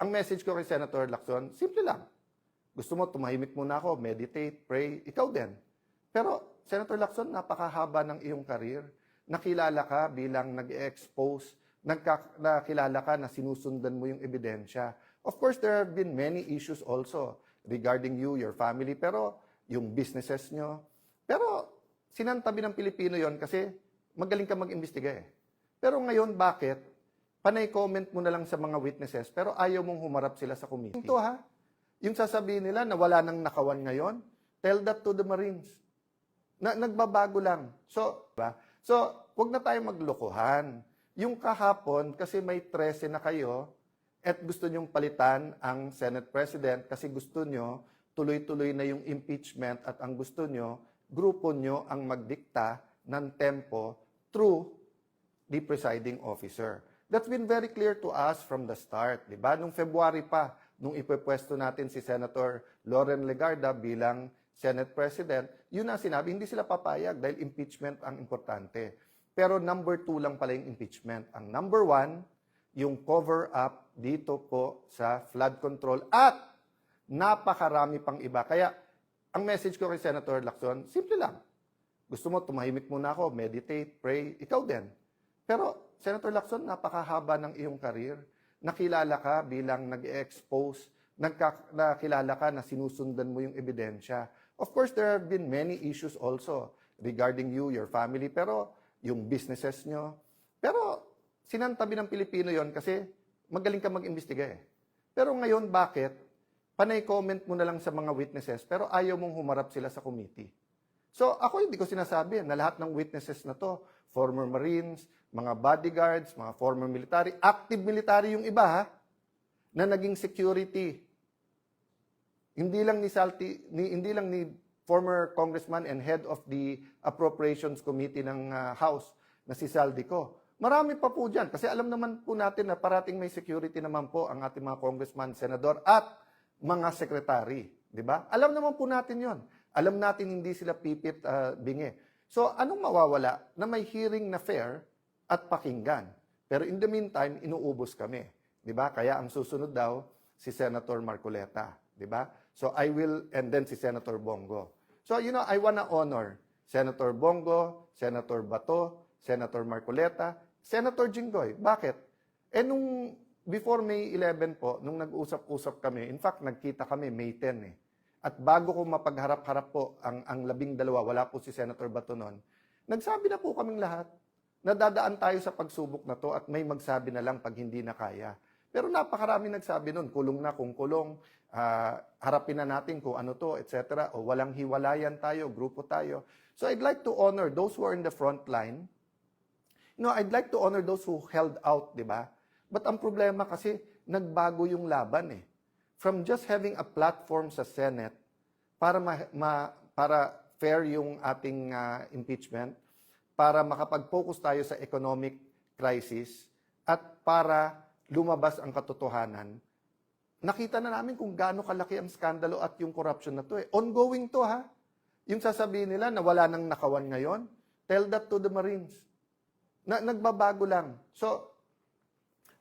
ang message ko kay Senator Lacson, simple lang. Gusto mo, tumahimik muna ako, meditate, pray, ikaw din. Pero, Senator Lacson, napakahaba ng iyong career. Nakilala ka bilang nag-expose, nakilala ka na sinusundan mo yung ebidensya. Of course, there have been many issues also regarding you, your family, pero yung businesses nyo. Pero, sinantabi ng Pilipino yon kasi magaling ka mag-imbestiga eh. Pero ngayon, bakit? Panay comment mo na lang sa mga witnesses, pero ayaw mong humarap sila sa committee. Ito ha, yung sasabihin nila na wala nang nakawan ngayon, tell that to the Marines. Nagbabago lang. So, wag na tayong maglokohan. Yung kahapon, kasi may 13 na kayo, at gusto nyong palitan ang Senate President kasi gusto nyo, tuloy-tuloy na yung impeachment at ang gusto nyo, grupo nyo ang magdikta ng tempo through the presiding officer. That's been very clear to us from the start, di ba? Nung February pa, nung ipepwesto natin si Senator Loren Legarda bilang Senate President, yun ang sinabi, hindi sila papayag dahil impeachment ang importante. Pero number 2 lang pala yung impeachment. Ang number 1, yung cover-up dito po sa flood control at napakarami pang iba. Kaya, ang message ko kay Senator Lacson, simple lang. Gusto mo, tumahimik muna ako, meditate, pray, ikaw din. Pero, Senator Lacson, napakahaba ng iyong career. Nakilala ka bilang nag-expose, nakilala ka na sinusundan mo yung ebidensya. Of course, there have been many issues also regarding you, your family, pero yung businesses nyo. Pero, sinantabi ng Pilipino yon kasi magaling ka mag-imbestiga eh. Pero ngayon, bakit? Panay comment mo na lang sa mga witnesses, pero ayaw mong humarap sila sa committee. So, ako hindi ko sinasabi na lahat ng witnesses na to, former Marines, mga bodyguards, mga former military, active military yung iba ha, na naging security. Hindi lang ni former congressman and head of the Appropriations Committee ng House na si Saldico. Marami pa po dyan kasi alam naman po natin na parating may security naman po ang ating mga congressman, senador at mga sekretary. Di ba? Alam naman po natin yon. Alam natin hindi sila pipit bingi. So, anong mawawala na may hearing na fair at pakinggan? Pero in the meantime, inuubos kami. Di ba? Kaya ang susunod daw, si Senator Marcoleta. Di ba? So, and then si Senator Bongo. So, I wanna honor Senator Bongo, Senator Bato, Senator Marcoleta, Senator Jinggoy. Bakit? Before May 11 po, nung nag-usap-usap kami, in fact, nagkita kami May 10 eh. At bago ko mapagharap-harap po ang 12, wala po si Senator Bato noon, nagsabi na po kaming lahat na dadaan tayo sa pagsubok na to at may magsabi na lang pag hindi na kaya. Pero napakarami nagsabi noon, kulong na kung kulong, harapin na natin kung ano to, etc. O walang hiwalayan tayo, grupo tayo. So I'd like to honor those who are in the front line. I'd like to honor those who held out, di ba? But ang problema kasi, nagbago yung laban eh. From just having a platform sa Senate para fair yung ating impeachment, para makapag-focus tayo sa economic crisis, at para lumabas ang katotohanan, nakita na namin kung gaano kalaki ang skandalo at yung corruption na to eh. Ongoing to ha. Yung sasabihin nila na wala nang nakawan ngayon, tell that to the Marines. Nagbabago lang. So,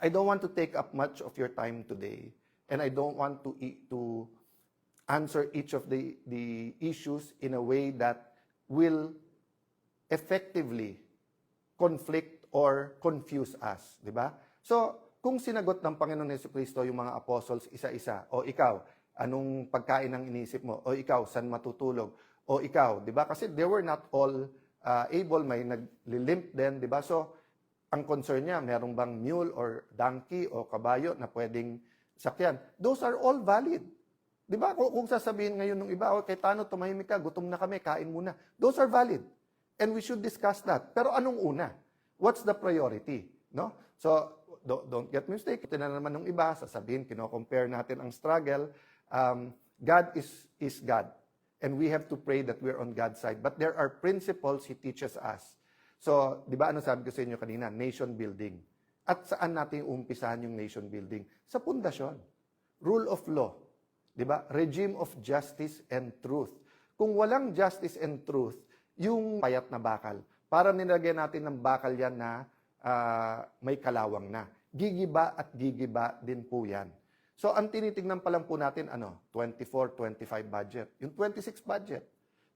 I don't want to take up much of your time today, and I don't want to answer each of the issues in a way that will effectively conflict or confuse us, di ba? So, kung sinagot ng Panginoon Jesucristo yung mga apostles isa-isa, o ikaw, anong pagkain ang iniisip mo? O ikaw, saan matutulog? O ikaw, di ba? Kasi they were not all able, may nagli-limp din, di ba? So, ang concern niya, merong bang mule or donkey o kabayo na pwedeng sakyan? Those are all valid. Di ba? Kung sasabihin ngayon ng iba, okay, Tano, tumahimik ka, gutom na kami, kain muna. Those are valid. And we should discuss that. Pero anong una? What's the priority? No? So, don't get me mistaken. Ito na naman ng iba, sasabihin, kino-compare natin ang struggle. God is God. And we have to pray that we're on God's side. But there are principles He teaches us. So, di ba ano sabi ko sa inyo kanina? Nation building. At saan natin umpisahan yung nation building? Sa pundasyon. Rule of law. Di ba? Regime of justice and truth. Kung walang justice and truth, yung payat na bakal, para nilagyan natin ng bakal yan na may kalawang na. Gigiba at gigiba din po yan. So, ang tinitingnan pa lang po natin, 24-25 budget. Yung 26 budget,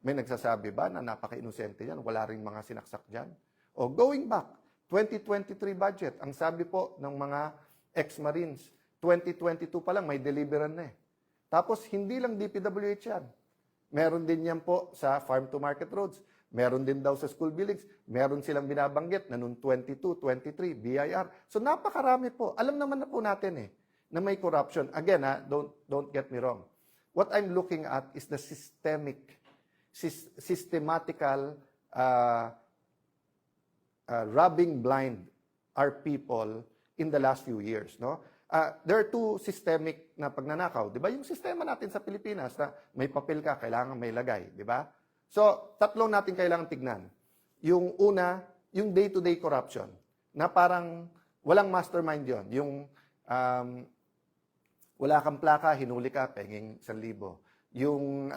may nagsasabi ba na napaka-inosente yan? Wala rin mga sinaksak dyan? O going back, 2023 budget, ang sabi po ng mga ex-Marines, 2022 pa lang may deliveran na eh. Tapos, hindi lang DPWH yan. Meron din yan po sa farm-to-market roads. Meron din daw sa school buildings. Meron silang binabanggit na noong 22, 23, BIR. So, napakarami po. Alam naman na po natin eh, na may corruption. Again, don't get me wrong. What I'm looking at is the systematical rubbing blind our people in the last few years. No? There are two systemic na pagnanakaw. Di ba? Yung sistema natin sa Pilipinas na may papel ka, kailangan may lagay. Di ba? So, tatlong natin kailangan tignan. Yung una, yung day-to-day corruption, na parang walang mastermind yon. Yung wala kang plaka, hinuli ka, penging 1,000. Yung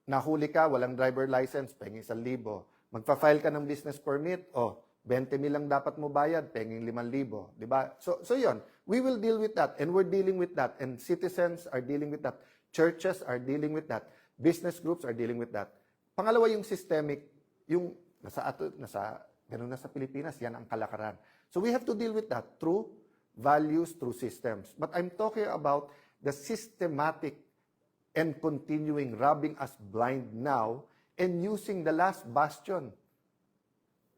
nahuli ka, walang driver license, penging 1,000. Magpa-file ka ng business permit, 20,000 lang dapat mo bayad, penging 5,000. Diba? So yun, we will deal with that, and we're dealing with that, and citizens are dealing with that, churches are dealing with that, business groups are dealing with that. Pangalawa, yung systemic, yung ganun na sa Pilipinas, yan ang kalakaran. So we have to deal with that through values, through systems. But I'm talking about the systematic and continuing rubbing us blind now and using the last bastion,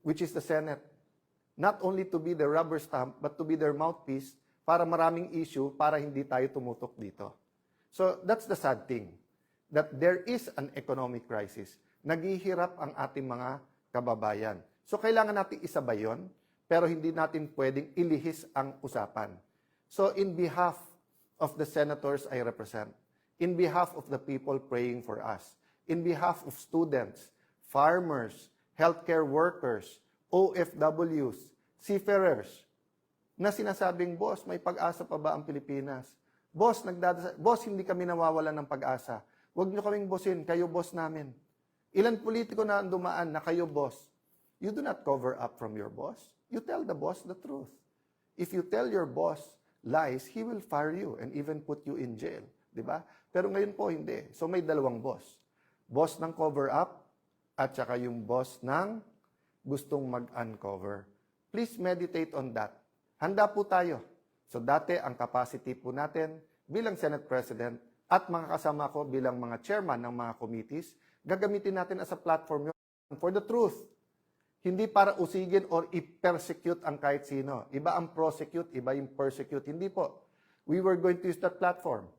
which is the Senate, not only to be the rubber stamp, but to be their mouthpiece para maraming issue para hindi tayo tumutok dito. So that's the sad thing, that there is an economic crisis. Naghihirap ang ating mga kababayan. So kailangan natin isabay yun, pero hindi natin pwedeng ilihis ang usapan. So in behalf of the senators I represent, in behalf of the people praying for us, in behalf of students, farmers, healthcare workers, OFWs, seafarers, na sinasabing, boss, may pag-asa pa ba ang Pilipinas? Boss, boss, hindi kami nawawalan ng pag-asa. Huwag niyo kaming bossin, kayo boss namin. Ilan politiko na ang dumaan na kayo boss? You do not cover up from your boss. You tell the boss the truth. If you tell your boss lies, he will fire you and even put you in jail. Diba? Pero ngayon po, hindi. So may dalawang boss. Boss ng cover up at saka yung boss ng gustong mag-uncover. Please meditate on that. Handa po tayo. So dati, ang capacity po natin bilang Senate President at mga kasama ko bilang mga chairman ng mga committees, gagamitin natin as a platform yun for the truth. Hindi para usigin or i-persecute ang kahit sino. Iba ang prosecute, iba yung persecute. Hindi po. We were going to use that platform.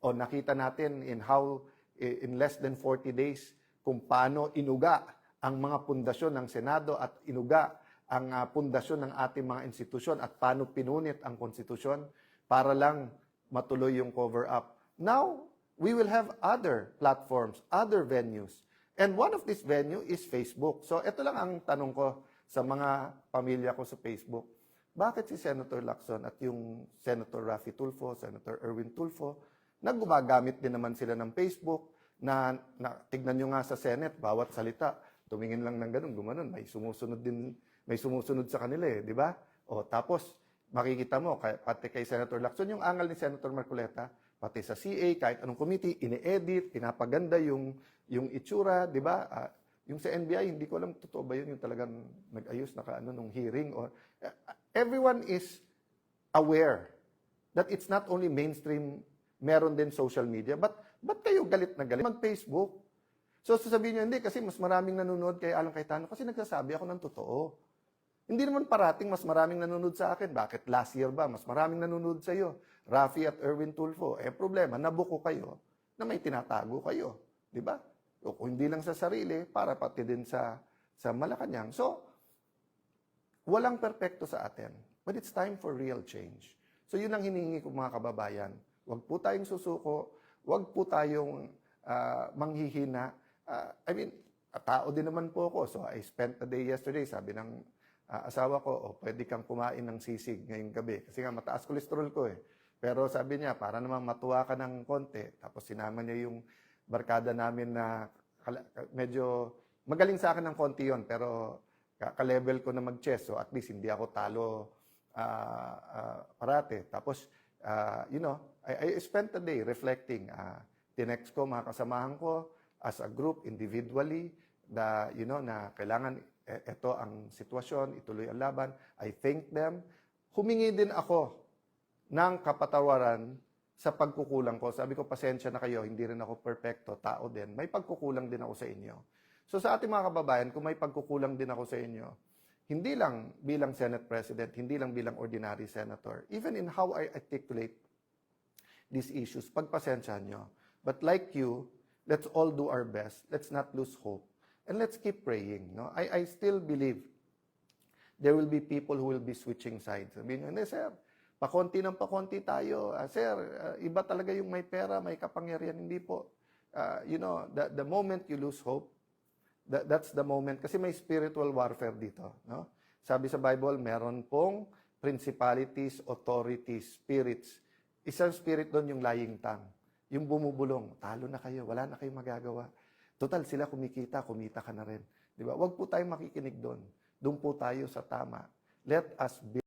O nakita natin in less than 40 days kung paano inuga ang mga pundasyon ng Senado at inuga ang pundasyon ng ating mga institusyon at paano pinunit ang konstitusyon para lang matuloy yung cover-up. Now, we will have other platforms, other venues. And one of this venue is Facebook. So, ito lang ang tanong ko sa mga pamilya ko sa Facebook. Bakit si Senator Lacson at yung Senator Raffy Tulfo, Senator Erwin Tulfo, na gumagamit din naman sila ng Facebook, na tignan nyo nga sa Senate, bawat salita, tumingin lang ng ganun, gumanon, may sumusunod sa kanila di ba? O tapos, makikita mo, pati kay Senator Lacson, yung angal ni Senator Marcoleta, pati sa CA, kahit anong committee, ini-edit, pinapaganda yung itsura, di ba? Yung sa NBI, hindi ko alam, totoo ba yun, yung talagang nag-ayos nung hearing. Or, everyone is aware that it's not only mainstream, meron din social media, but kayo galit na galit? Mag-Facebook. So, sasabihin nyo, hindi, kasi mas maraming nanonood kay Alan Cayetano kasi nagsasabi ako ng totoo. Hindi naman parating mas maraming nanonood sa akin. Bakit last year ba? Mas maraming nanonood sa iyo. Raffy at Erwin Tulfo. Problema, nabuko kayo na may tinatago kayo. Di ba? O kung hindi lang sa sarili, para pati din sa Malacanang. So, walang perpekto sa atin. But it's time for real change. So, yun ang hinihingi ko mga kababayan. Huwag po tayong susuko. Huwag po tayong manghihina. Tao din naman po ako. So, I spent a day yesterday, sabi ng asawa ko, pwede kang kumain ng sisig ngayong gabi. Kasi nga, mataas kolesterol ko eh. Pero sabi niya, para naman matuwa ka ng konti. Tapos sinama niya yung barkada namin na medyo magaling sa akin ng konti yon, pero ka-level ko na mag-chess. So at least hindi ako talo parate. Tapos I spent the day reflecting. Tinext ko mga kasamahan ko as a group, individually, na kailangan ito ang sitwasyon, ituloy ang laban. I thank them. Humingi din ako ng kapatawaran sa pagkukulang ko. Sabi ko, pasensya na kayo, hindi rin ako perfecto, tao din. May pagkukulang din ako sa inyo. So sa ating mga kababayan, kung may pagkukulang din ako sa inyo, hindi lang bilang Senate President, hindi lang bilang ordinary senator, even in how I articulate these issues, pagpasensyahan nyo. But like you, let's all do our best. Let's not lose hope. And let's keep praying. No? I still believe there will be people who will be switching sides. Sabihin nyo, hindi sir, pakonti ng pakonti tayo. Sir, iba talaga yung may pera, may kapangyarihan. Hindi po. The moment you lose hope, that's the moment. Kasi may spiritual warfare dito. No? Sabi sa Bible, meron pong principalities, authorities, spirits. Isang spirit doon yung lying tongue. Yung bumubulong, talo na kayo, wala na kayong magagawa. Total, sila kumita ka na rin. Di ba? Huwag po tayong makikinig doon. Doon po tayo sa tama. Let us be